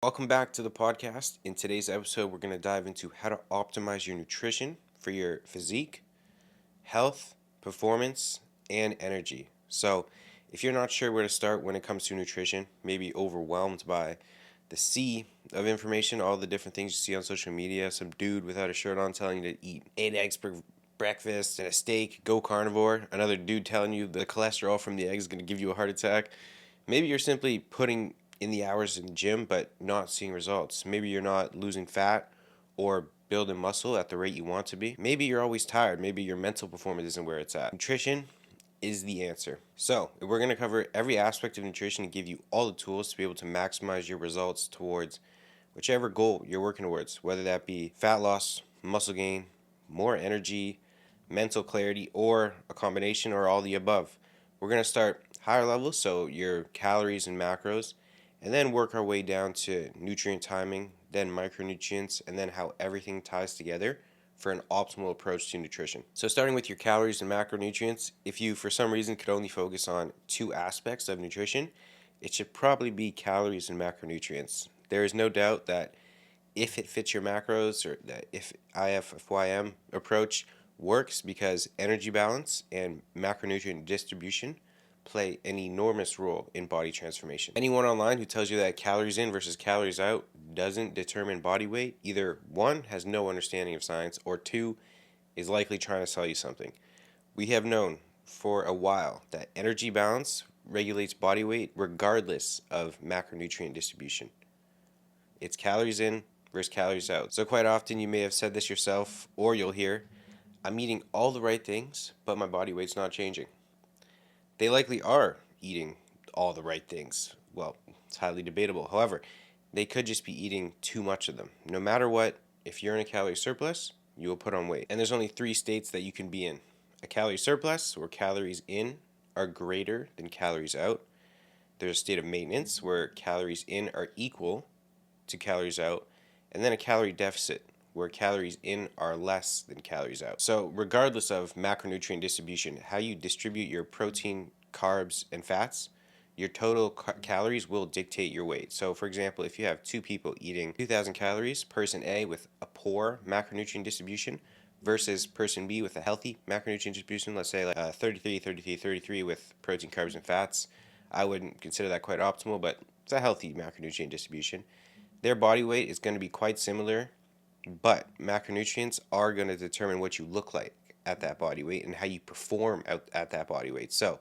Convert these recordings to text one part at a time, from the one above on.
Welcome back to the podcast. In today's episode, we're going to dive into how to optimize your nutrition for your physique, health, performance, and energy. So, if you're not sure where to start when it comes to nutrition, maybe overwhelmed by the sea of information, all the different things you see on social media, some dude without a shirt on telling you to eat 8 eggs for breakfast and a steak, go carnivore, another dude telling you the cholesterol from the eggs is going to give you a heart attack. Maybe you're simply putting in the hours in the gym but not seeing results. Maybe you're not losing fat or building muscle at the rate you want to be. Maybe you're always tired. Maybe your mental performance isn't where it's at. Nutrition is the answer. So, we're going to cover every aspect of nutrition and give you all the tools to be able to maximize your results towards whichever goal you're working towards, whether that be fat loss, muscle gain, more energy, mental clarity, or a combination or all the above. We're going to start higher levels, so your calories and macros, and then work our way down to nutrient timing, then micronutrients, and then how everything ties together for an optimal approach to nutrition. So starting with your calories and macronutrients, if you for some reason could only focus on two aspects of nutrition, it should probably be calories and macronutrients. There is no doubt that if it fits your macros, or that if IFFYM approach works, because energy balance and macronutrient distribution play an enormous role in body transformation. Anyone online who tells you that calories in versus calories out doesn't determine body weight, either one, has no understanding of science, or two, is likely trying to sell you something. We have known for a while that energy balance regulates body weight regardless of macronutrient distribution. It's calories in versus calories out. So quite often you may have said this yourself, or you'll hear, I'm eating all the right things, but my body weight's not changing. They likely are eating all the right things. Well, it's highly debatable. However, they could just be eating too much of them. No matter what, if you're in a calorie surplus, you will put on weight. And there's only three states that you can be in: a calorie surplus, where calories in are greater than calories out. There's a state of maintenance, where calories in are equal to calories out, and then a calorie deficit, where calories in are less than calories out. So regardless of macronutrient distribution, how you distribute your protein, carbs, and fats, your total calories will dictate your weight. So for example, if you have two people eating 2,000 calories, person A with a poor macronutrient distribution versus person B with a healthy macronutrient distribution, let's say like 33, 33, 33 with protein, carbs, and fats, I wouldn't consider that quite optimal, but it's a healthy macronutrient distribution. Their body weight is going to be quite similar, but macronutrients are going to determine what you look like at that body weight and how you perform at that body weight. So,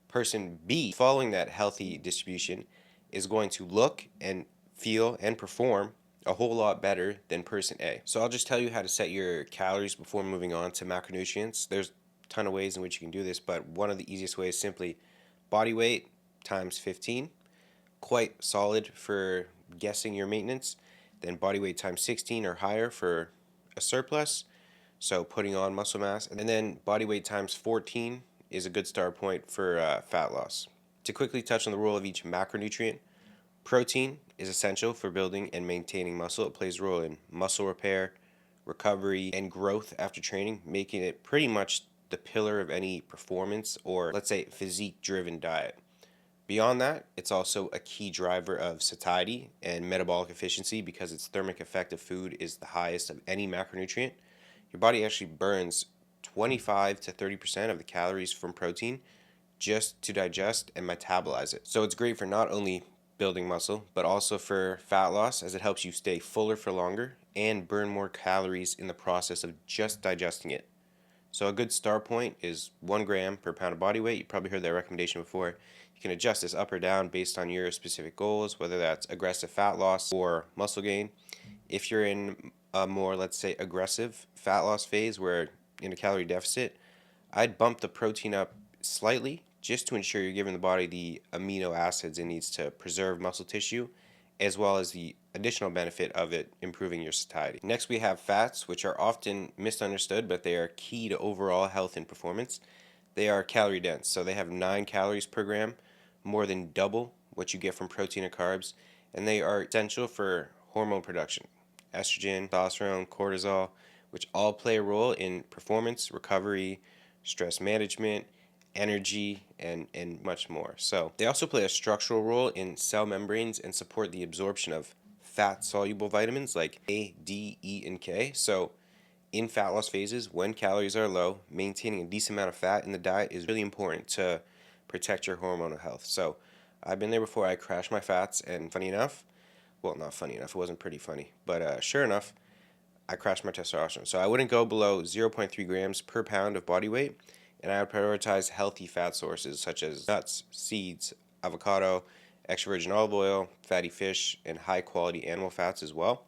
person B, following that healthy distribution, is going to look and feel and perform a whole lot better than person A. So, I'll just tell you how to set your calories before moving on to macronutrients. There's a ton of ways in which you can do this, but one of the easiest ways is simply body weight times 15. Quite solid for guessing your maintenance. Then body weight times 16 or higher for a surplus, so putting on muscle mass. And then body weight times 14 is a good start point for fat loss. To quickly touch on the role of each macronutrient, protein is essential for building and maintaining muscle. It plays a role in muscle repair, recovery, and growth after training, making it pretty much the pillar of any performance or, let's say, physique driven diet. Beyond that, it's also a key driver of satiety and metabolic efficiency, because its thermic effect of food is the highest of any macronutrient. Your body actually burns 25 to 30% of the calories from protein just to digest and metabolize it. So it's great for not only building muscle, but also for fat loss, as it helps you stay fuller for longer and burn more calories in the process of just digesting it. So a good start point is 1 gram per pound of body weight. You've probably heard that recommendation before. You can adjust this up or down based on your specific goals, whether that's aggressive fat loss or muscle gain. If you're in a more, let's say, aggressive fat loss phase where in a calorie deficit, I'd bump the protein up slightly just to ensure you're giving the body the amino acids it needs to preserve muscle tissue, as well as the additional benefit of it improving your satiety. Next, we have fats, which are often misunderstood, but they are key to overall health and performance. They are calorie dense, so they have 9 calories per gram, more than double what you get from protein and carbs, and they are essential for hormone production: estrogen, testosterone, cortisol, which all play a role in performance, recovery, stress management, energy, and much more. So they also play a structural role in cell membranes and support the absorption of fat-soluble vitamins like A, D, E, and K. So in fat loss phases, when calories are low, maintaining a decent amount of fat in the diet is really important to protect your hormonal health. So I've been there before. I crashed my fats, and funny enough, well, not funny enough, it wasn't pretty funny, but sure enough, I crashed my testosterone. So I wouldn't go below 0.3 grams per pound of body weight, and I would prioritize healthy fat sources such as nuts, seeds, avocado, extra virgin olive oil, fatty fish, and high quality animal fats as well.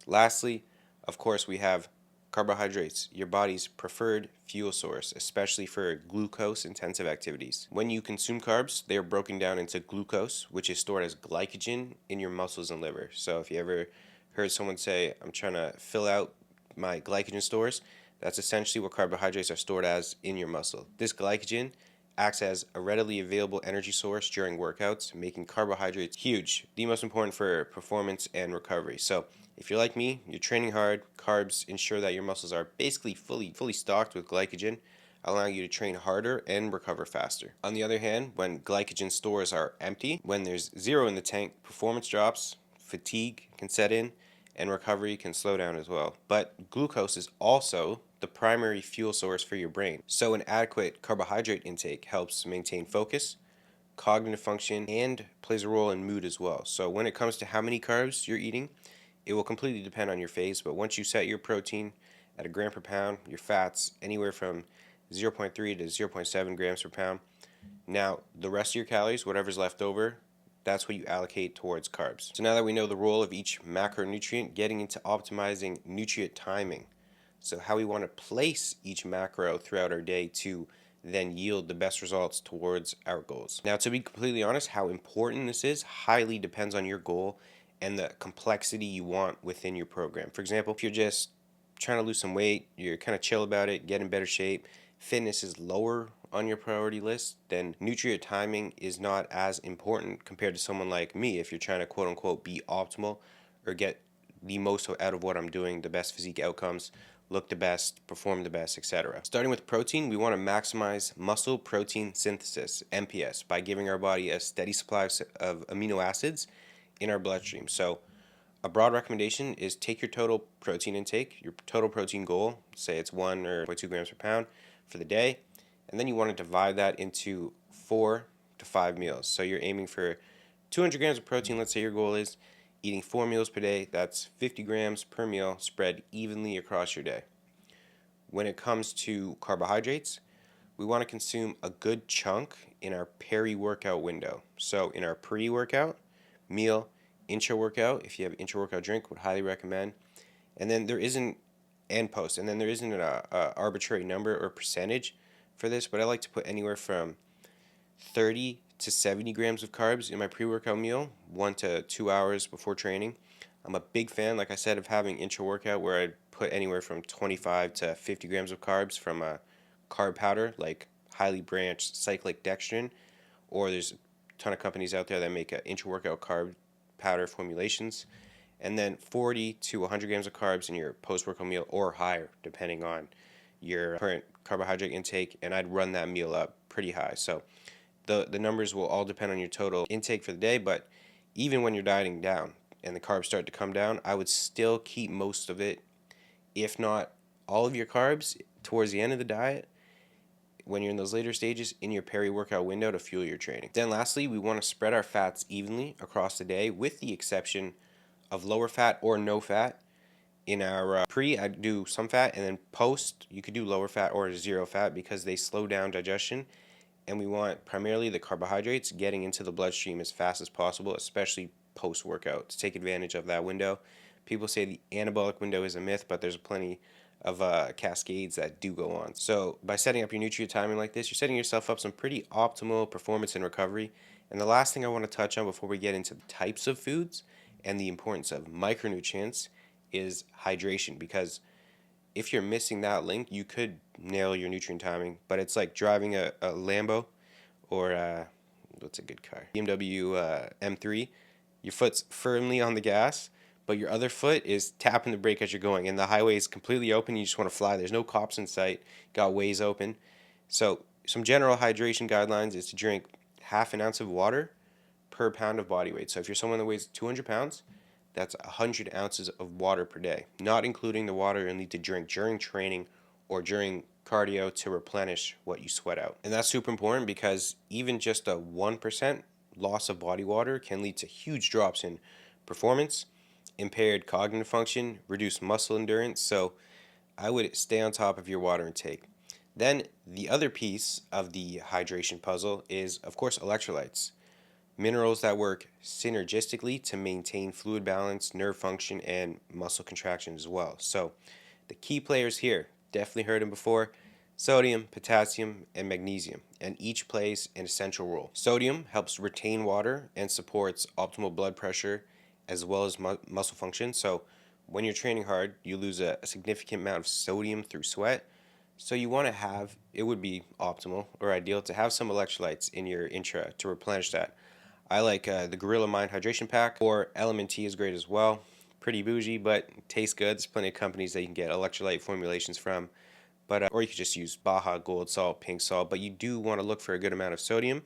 Lastly, of course, we have carbohydrates, your body's preferred fuel source, especially for glucose intensive activities. When you consume carbs, they are broken down into glucose, which is stored as glycogen in your muscles and liver. So if you ever heard someone say, I'm trying to fill out my glycogen stores, that's essentially what carbohydrates are stored as in your muscle. This glycogen acts as a readily available energy source during workouts, making carbohydrates huge, the most important for performance and recovery. So if you're like me, you're training hard, carbs ensure that your muscles are basically fully stocked with glycogen, allowing you to train harder and recover faster. On the other hand, when glycogen stores are empty, when there's zero in the tank, performance drops, fatigue can set in, and recovery can slow down as well. But glucose is also the primary fuel source for your brain. So an adequate carbohydrate intake helps maintain focus, cognitive function, and plays a role in mood as well. So when it comes to how many carbs you're eating, it will completely depend on your phase, but once you set your protein at a gram per pound, your fats anywhere from 0.3 to 0.7 grams per pound. Now, the rest of your calories, whatever's left over, that's what you allocate towards carbs. So now that we know the role of each macronutrient, getting into optimizing nutrient timing. So how we want to place each macro throughout our day to then yield the best results towards our goals. Now, to be completely honest, how important this is highly depends on your goal and the complexity you want within your program. For example, if you're just trying to lose some weight, you're kind of chill about it, get in better shape, fitness is lower on your priority list, then nutrient timing is not as important compared to someone like me if you're trying to quote unquote be optimal or get the most out of what I'm doing, the best physique outcomes, look the best, perform the best, etc. Starting with protein, we want to maximize muscle protein synthesis, MPS, by giving our body a steady supply of amino acids in our bloodstream. So a broad recommendation is take your total protein intake, your total protein goal, say it's 1 or 0.2 grams per pound for the day, and then you want to divide that into 4 to 5 meals. So you're aiming for 200 grams of protein, let's say your goal is eating 4 meals per day, that's 50 grams per meal spread evenly across your day. When it comes to carbohydrates, we want to consume a good chunk in our peri-workout window. So in our pre-workout, meal, intra-workout, if you have intra-workout drink, would highly recommend. And then there isn't, and post, and then there isn't a arbitrary number or percentage for this, but I like to put anywhere from 30 to 70 grams of carbs in my pre-workout meal, 1 to 2 hours before training. I'm a big fan, like I said, of having intra-workout where I'd put anywhere from 25 to 50 grams of carbs from a carb powder like highly branched cyclic dextrin, or there's a ton of companies out there that make intra-workout carb powder formulations, and then 40 to 100 grams of carbs in your post-workout meal or higher depending on your current carbohydrate intake, and I'd run that meal up pretty high. So the numbers will all depend on your total intake for the day, but even when you're dieting down and the carbs start to come down, I would still keep most of it, if not all of your carbs, towards the end of the diet when you're in those later stages in your peri-workout window to fuel your training. Then lastly, we want to spread our fats evenly across the day with the exception of lower fat or no fat. In our pre, I do some fat, and then post, you could do lower fat or zero fat because they slow down digestion, and we want primarily the carbohydrates getting into the bloodstream as fast as possible, especially post-workout, to take advantage of that window. People say the anabolic window is a myth, but there's plenty of cascades that do go on. So by setting up your nutrient timing like this, you're setting yourself up some pretty optimal performance and recovery. And the last thing I want to touch on before we get into the types of foods and the importance of micronutrients is hydration, because if you're missing that link, you could nail your nutrient timing, but it's like driving a Lambo or what's a good car? BMW M3. Your foot's firmly on the gas, but your other foot is tapping the brake as you're going, and the highway is completely open. You just want to fly. There's no cops in sight. Got ways open. So some general hydration guidelines is to drink half an ounce of water per pound of body weight. So if you're someone that weighs 200 pounds, that's 100 ounces of water per day, not including the water you'll need to drink during training or during cardio to replenish what you sweat out. And that's super important because even just a 1% loss of body water can lead to huge drops in performance, impaired cognitive function, reduced muscle endurance. So I would stay on top of your water intake. Then the other piece of the hydration puzzle is, of course, electrolytes. Minerals that work synergistically to maintain fluid balance, nerve function, and muscle contraction as well. So the key players here, definitely heard them before: sodium, potassium, and magnesium, and each plays an essential role. Sodium helps retain water and supports optimal blood pressure as well as muscle function. So when you're training hard, you lose a significant amount of sodium through sweat. So you want to have, it would be optimal or ideal to have some electrolytes in your intra to replenish that. I like the Gorilla Mind Hydration Pack, or Element T is great as well. Pretty bougie, but tastes good. There's plenty of companies that you can get electrolyte formulations from. But or you could just use Baja Gold Salt, Pink Salt. But you do want to look for a good amount of sodium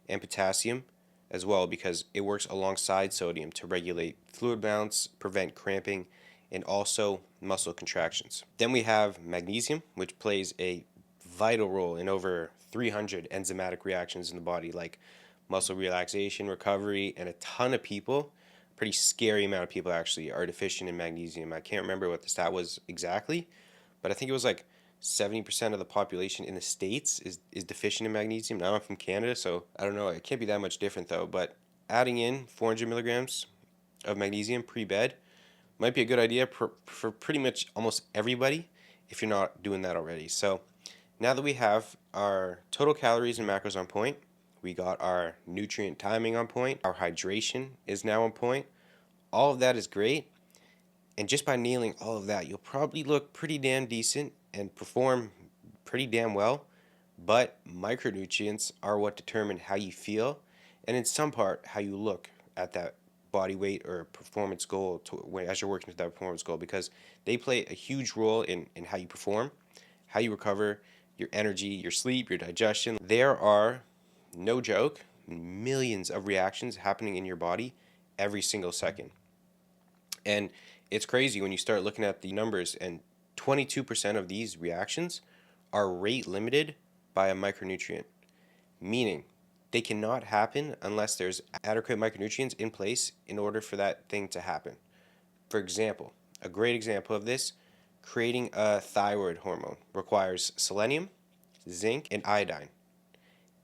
and potassium as well, because it works alongside sodium to regulate fluid balance, prevent cramping, and also muscle contractions. Then we have magnesium, which plays a vital role in over 300 enzymatic reactions in the body, like muscle relaxation, recovery, and a ton of people, pretty scary amount of people actually, are deficient in magnesium. I can't remember what the stat was exactly, but I think it was like 70% of the population in the States is deficient in magnesium. Now I'm from Canada, so I don't know. It can't be that much different though. But adding in 400 milligrams of magnesium pre-bed might be a good idea for pretty much almost everybody if you're not doing that already. So now that we have our total calories and macros on point, we got our nutrient timing on point, our hydration is now on point, all of that is great. And just by nailing all of that, you'll probably look pretty damn decent and perform pretty damn well. But micronutrients are what determine how you feel, and in some part, how you look at that body weight or performance goal as you're working with that performance goal, because they play a huge role in how you perform, how you recover, your energy, your sleep, your digestion. There are, no joke, millions of reactions happening in your body every single second. And it's crazy when you start looking at the numbers, and 22% of these reactions are rate limited by a micronutrient, meaning they cannot happen unless there's adequate micronutrients in place in order for that thing to happen. For example, a great example of this, creating a thyroid hormone requires selenium, zinc, and iodine.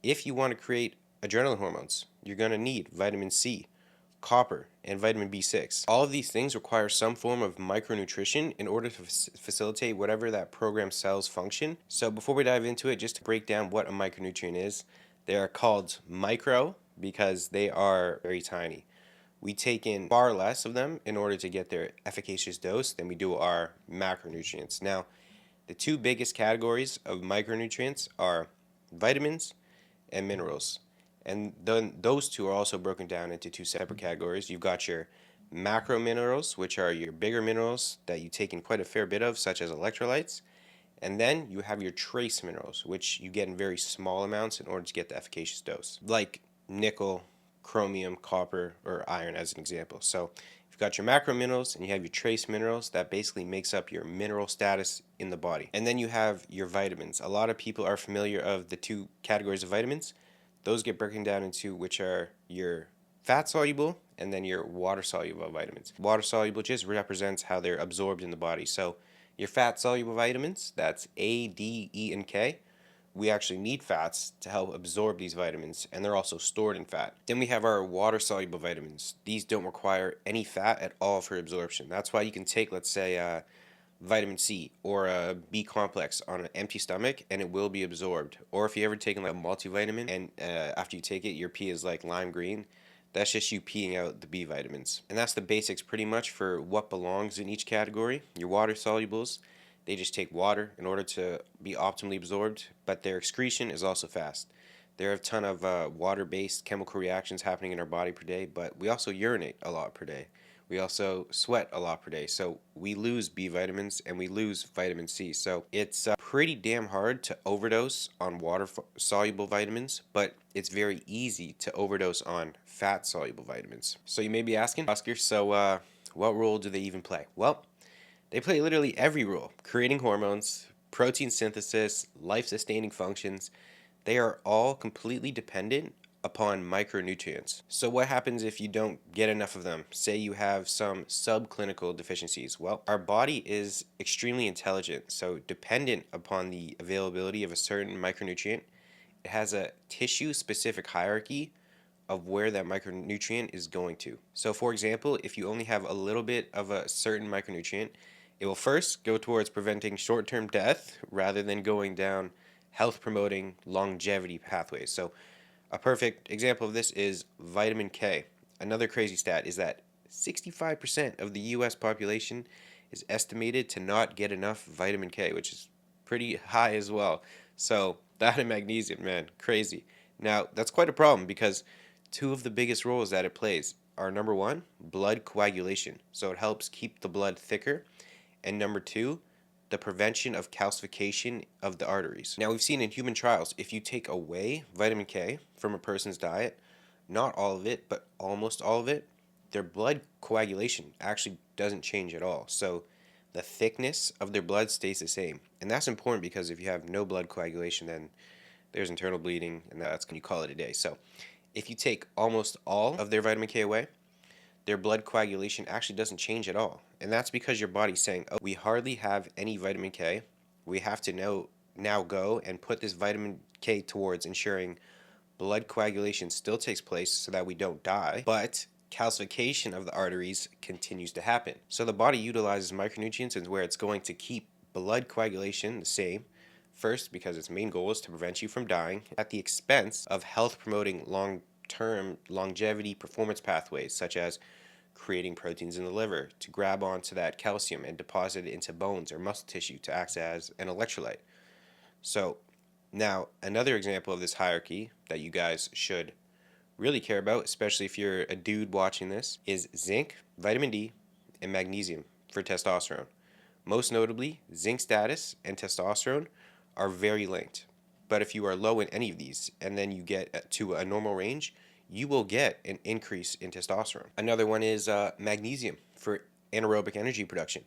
If you want to create adrenaline hormones, you're going to need vitamin C, copper, and vitamin B6. All of these things require some form of micronutrition in order to facilitate whatever that program's cells function. So before we dive into it, just to break down what a micronutrient is, they are called micro because they are very tiny. We take in far less of them in order to get their efficacious dose than we do our macronutrients. Now, the two biggest categories of micronutrients are vitamins and minerals. And then those two are also broken down into two separate categories. You've got your macro minerals, which are your bigger minerals that you take in quite a fair bit of, such as electrolytes. And then you have your trace minerals, which you get in very small amounts in order to get the efficacious dose, like nickel, chromium, copper, or iron as an example. So you've got your macro minerals and you have your trace minerals that basically makes up your mineral status in the body. And then you have your vitamins. A lot of people are familiar of the two categories of vitamins. Those get broken down into which are your fat soluble and then your water soluble vitamins. Water soluble just represents how they're absorbed in the body. So your fat soluble vitamins, that's A, D, E, and K. We actually need fats to help absorb these vitamins, and they're also stored in fat. Then we have our water soluble vitamins. These don't require any fat at all for absorption. That's why you can take, let's say, vitamin C or a B complex on an empty stomach and it will be absorbed. Or if you ever taken like a multivitamin and after you take it your pee is like lime green, that's just you peeing out the B vitamins. And that's the basics pretty much for what belongs in each category. Your water solubles, they just take water in order to be optimally absorbed, but their excretion is also fast. There are a ton of water-based chemical reactions happening in our body per day, but we also urinate a lot per day. We also sweat a lot per day, so we lose B vitamins and we lose vitamin C. So it's pretty damn hard to overdose on water-soluble vitamins, but it's very easy to overdose on fat-soluble vitamins. So you may be asking, Oscar, so What role do they even play? Well, they play literally every role: creating hormones, protein synthesis, life sustaining functions. They are all completely dependent upon micronutrients. So, what happens if you don't get enough of them? Say you have some subclinical deficiencies. Well, our body is extremely intelligent, so dependent upon the availability of a certain micronutrient, it has a tissue specific hierarchy of where that micronutrient is going to. So, for example, if you only have a little bit of a certain micronutrient, it will first go towards preventing short term death rather than going down health promoting longevity pathways. So, a perfect example of this is vitamin K. Another crazy stat is that 65% of the US population is estimated to not get enough vitamin K, which is pretty high as well. So, that and magnesium, man, crazy. Now, that's quite a problem because two of the biggest roles that it plays are number one, blood coagulation. So, it helps keep the blood thicker. And number two, the prevention of calcification of the arteries. Now, we've seen in human trials, if you take away vitamin K from a person's diet, not all of it, but almost all of it, their blood coagulation actually doesn't change at all. So the thickness of their blood stays the same. And that's important because if you have no blood coagulation, then there's internal bleeding, and that's when you call it a day. So if you take almost all of their vitamin K away, their blood coagulation actually doesn't change at all. And that's because your body's saying, oh, we hardly have any vitamin K. We have to now go and put this vitamin K towards ensuring blood coagulation still takes place so that we don't die, but calcification of the arteries continues to happen. So the body utilizes micronutrients and where it's going to keep blood coagulation the same. First, because its main goal is to prevent you from dying at the expense of health promoting long-term longevity performance pathways, such as creating proteins in the liver to grab onto that calcium and deposit it into bones or muscle tissue to act as an electrolyte. So, now another example of this hierarchy that you guys should really care about, especially if you're a dude watching this, is zinc, vitamin D, and magnesium for testosterone. Most notably, zinc status and testosterone are very linked. But if you are low in any of these and then you get to a normal range, you will get an increase in testosterone. Another one is magnesium for anaerobic energy production.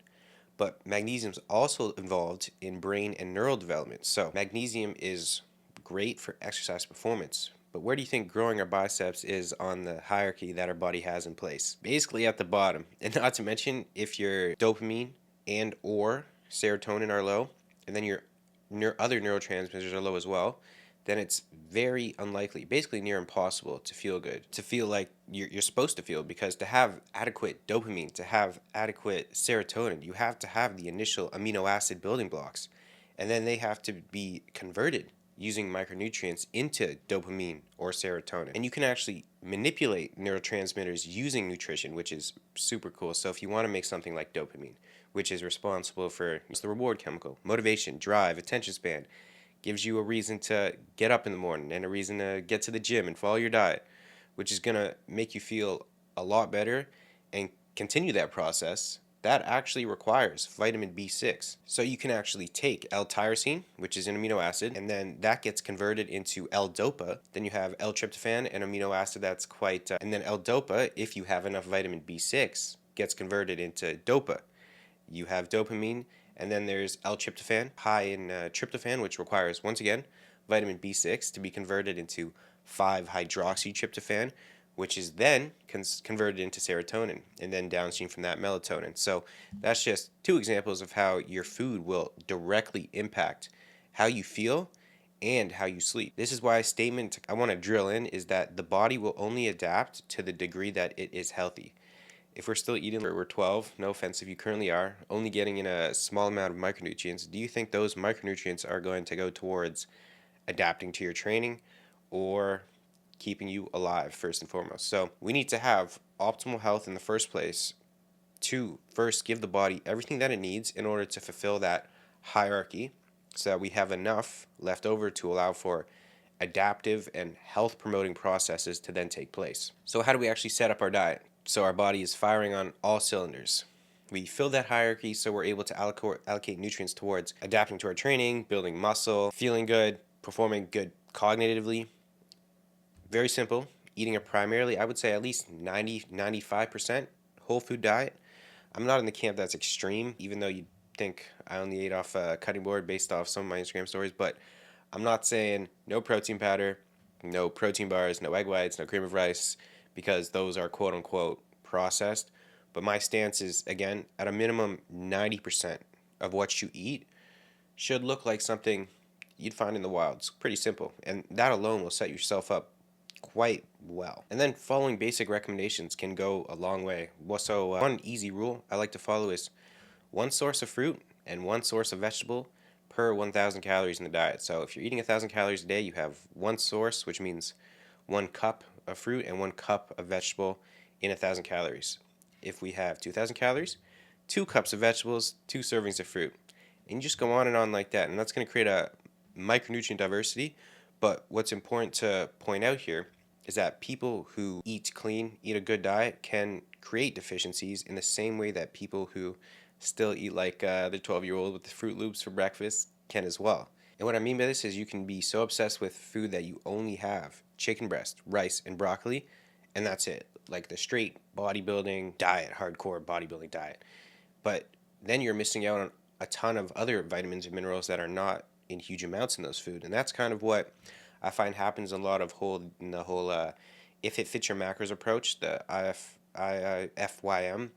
But magnesium is also involved in brain and neural development. So magnesium is great for exercise performance. But where do you think growing our biceps is on the hierarchy that our body has in place? Basically at the bottom. And not to mention, if your dopamine and or serotonin are low, and then your other neurotransmitters are low as well, then it's very unlikely, basically near impossible, to feel good, to feel like you're supposed to feel, because to have adequate dopamine, to have adequate serotonin, you have to have the initial amino acid building blocks, and then they have to be converted using micronutrients into dopamine or serotonin. And you can actually manipulate neurotransmitters using nutrition, which is super cool. So if you want to make something like dopamine, which is responsible for the reward chemical, motivation, drive, attention span, gives you a reason to get up in the morning and a reason to get to the gym and follow your diet, which is going to make you feel a lot better and continue that process. That actually requires vitamin B6. So you can actually take L-tyrosine, which is an amino acid, and then that gets converted into L-dopa. Then you have L-tryptophan, an amino acid that's quite, and then L-dopa, if you have enough vitamin B6, gets converted into dopa. You have dopamine, and then there's L-tryptophan, high in tryptophan, which requires, once again, vitamin B6 to be converted into 5-hydroxytryptophan, which is then converted into serotonin, and then downstream from that, melatonin. So that's just two examples of how your food will directly impact how you feel and how you sleep. This is why a statement I want to drill in is that the body will only adapt to the degree that it is healthy. If we're still eating, we're 12, no offense if you currently are, only getting in a small amount of micronutrients, do you think those micronutrients are going to go towards adapting to your training or keeping you alive first and foremost? So we need to have optimal health in the first place to first give the body everything that it needs in order to fulfill that hierarchy so that we have enough left over to allow for adaptive and health promoting processes to then take place. So how do we actually set up our diet so our body is firing on all cylinders? We fill that hierarchy so we're able to allocate nutrients towards adapting to our training, building muscle, feeling good, performing good cognitively. Very simple. Eating a primarily, I would say at least 90-95% whole food diet. I'm not in the camp that's extreme, even though you think I only ate off a cutting board based off some of my Instagram stories, but I'm not saying no protein powder, no protein bars, no egg whites, no cream of rice, because those are quote unquote processed. But my stance is, again, at a minimum, 90% of what you eat should look like something you'd find in the wild. It's pretty simple, and that alone will set yourself up quite well. And then following basic recommendations can go a long way. One easy rule I like to follow is one source of fruit and one source of vegetable per 1,000 calories in the diet. So if you're eating 1,000 calories a day, you have one source, which means 1 cup of fruit and 1 cup of vegetable in 1,000 calories. If we have 2,000 calories, 2 cups of vegetables, 2 servings of fruit. And you just go on and on like that. And that's going to create a micronutrient diversity. But what's important to point out here is that people who eat clean, eat a good diet, can create deficiencies in the same way that people who still eat like the 12-year-old with the Fruit Loops for breakfast can as well. And what I mean by this is you can be so obsessed with food that you only have chicken breast, rice, and broccoli, and that's it. Like the straight bodybuilding diet, hardcore bodybuilding diet. But then you're missing out on a ton of other vitamins and minerals that are not in huge amounts in those food. And that's kind of what I find happens a lot of the whole if it fits your macros approach, the IFYM,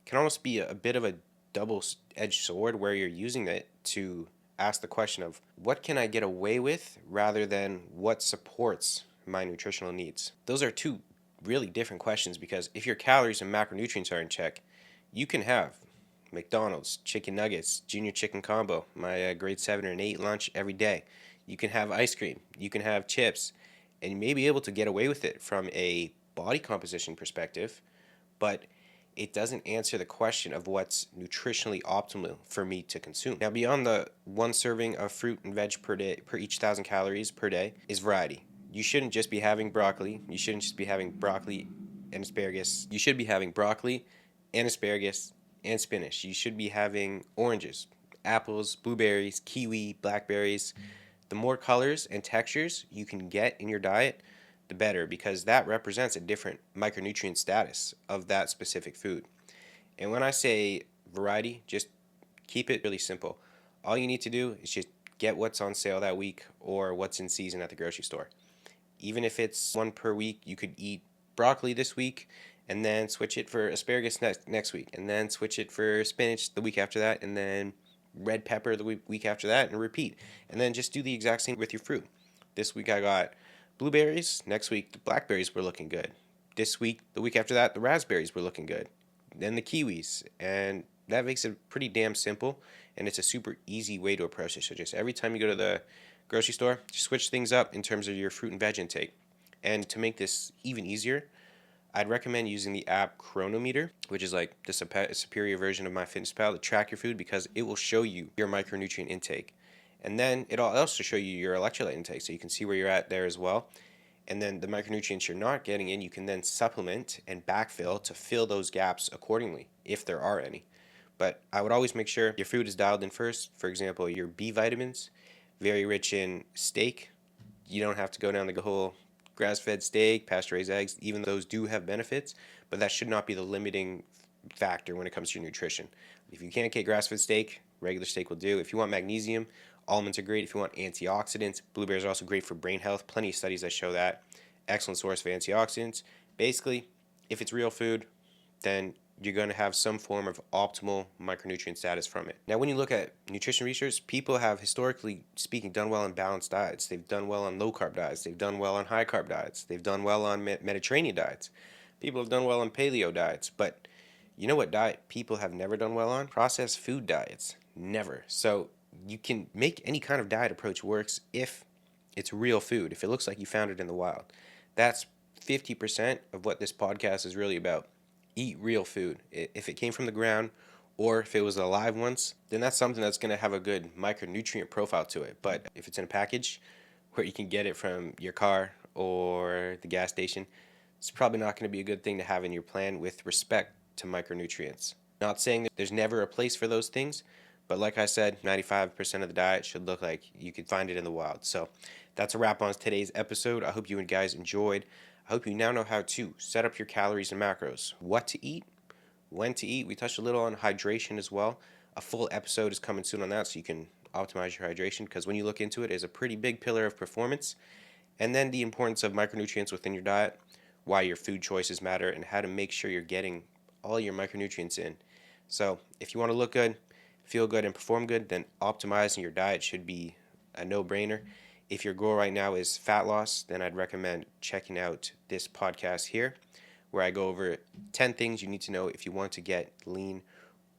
can almost be a bit of a double-edged sword where you're using it to ask the question of what can I get away with rather than what supports my nutritional needs. Those are two really different questions, because if your calories and macronutrients are in check, you can have McDonald's, chicken nuggets, junior chicken combo, my grade 7 or an 8 lunch every day. You can have ice cream, you can have chips, and you may be able to get away with it from a body composition perspective, but it doesn't answer the question of what's nutritionally optimal for me to consume. Now, beyond the one serving of fruit and veg per day, per each 1,000 calories per day, is variety. You shouldn't just be having broccoli. You shouldn't just be having broccoli and asparagus. You should be having broccoli and asparagus and spinach. You should be having oranges, apples, blueberries, kiwi, blackberries. The more colors and textures you can get in your diet, the better, because that represents a different micronutrient status of that specific food. And when I say variety, just keep it really simple. All you need to do is just get what's on sale that week or what's in season at the grocery store. Even if it's one per week, you could eat broccoli this week and then switch it for asparagus next week, and then switch it for spinach the week after that, and then red pepper the week after that, and repeat. And then just do the exact same with your fruit. This week I got blueberries. Next week, the blackberries were looking good. This week, the week after that, the raspberries were looking good. Then the kiwis. And that makes it pretty damn simple. And it's a super easy way to approach it. So just every time you go to the grocery store, just switch things up in terms of your fruit and veg intake. And to make this even easier, I'd recommend using the app Chronometer, which is like the superior version of MyFitnessPal, to track your food, because it will show you your micronutrient intake. And then it'll also show you your electrolyte intake, so you can see where you're at there as well. And then the micronutrients you're not getting in, you can then supplement and backfill to fill those gaps accordingly, if there are any. But I would always make sure your food is dialed in first. For example, your B vitamins, very rich in steak. You don't have to go down the whole grass-fed steak, pasture-raised eggs, even those do have benefits, but that should not be the limiting factor when it comes to your nutrition. If you can't get grass-fed steak, regular steak will do. If you want magnesium, almonds are great. If you want antioxidants, blueberries are also great for brain health. Plenty of studies that show that. Excellent source of antioxidants. Basically, if it's real food, then you're going to have some form of optimal micronutrient status from it. Now, when you look at nutrition research, people have, historically speaking, done well on balanced diets. They've done well on low-carb diets. They've done well on high-carb diets. They've done well on Mediterranean diets. People have done well on paleo diets. But you know what diet people have never done well on? Processed food diets. Never. So you can make any kind of diet approach works if it's real food, if it looks like you found it in the wild. That's 50% of what this podcast is really about. Eat real food. If it came from the ground, or if it was alive once, then that's something that's going to have a good micronutrient profile to it. But if it's in a package where you can get it from your car or the gas station, it's probably not going to be a good thing to have in your plan with respect to micronutrients. Not saying that there's never a place for those things, but like I said, 95% of the diet should look like you could find it in the wild. So that's a wrap on today's episode. I hope you guys enjoyed. I hope you now know how to set up your calories and macros, what to eat, when to eat. We touched a little on hydration as well. A full episode is coming soon on that, so you can optimize your hydration, because when you look into it, it's a pretty big pillar of performance. And then the importance of micronutrients within your diet, why your food choices matter, and how to make sure you're getting all your micronutrients in. So if you want to look good, feel good, and perform good, then optimizing your diet should be a no-brainer. If your goal right now is fat loss, then I'd recommend checking out this podcast here, where I go over 10 things you need to know if you want to get lean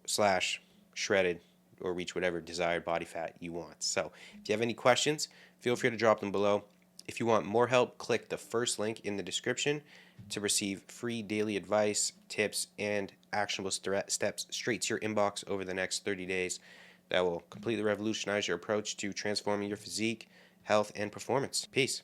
slash shredded or reach whatever desired body fat you want. So if you have any questions, feel free to drop them below. If you want more help, click the first link in the description to receive free daily advice, tips, and actionable steps straight to your inbox over the next 30 days that will completely revolutionize your approach to transforming your physique, health, and performance. Peace.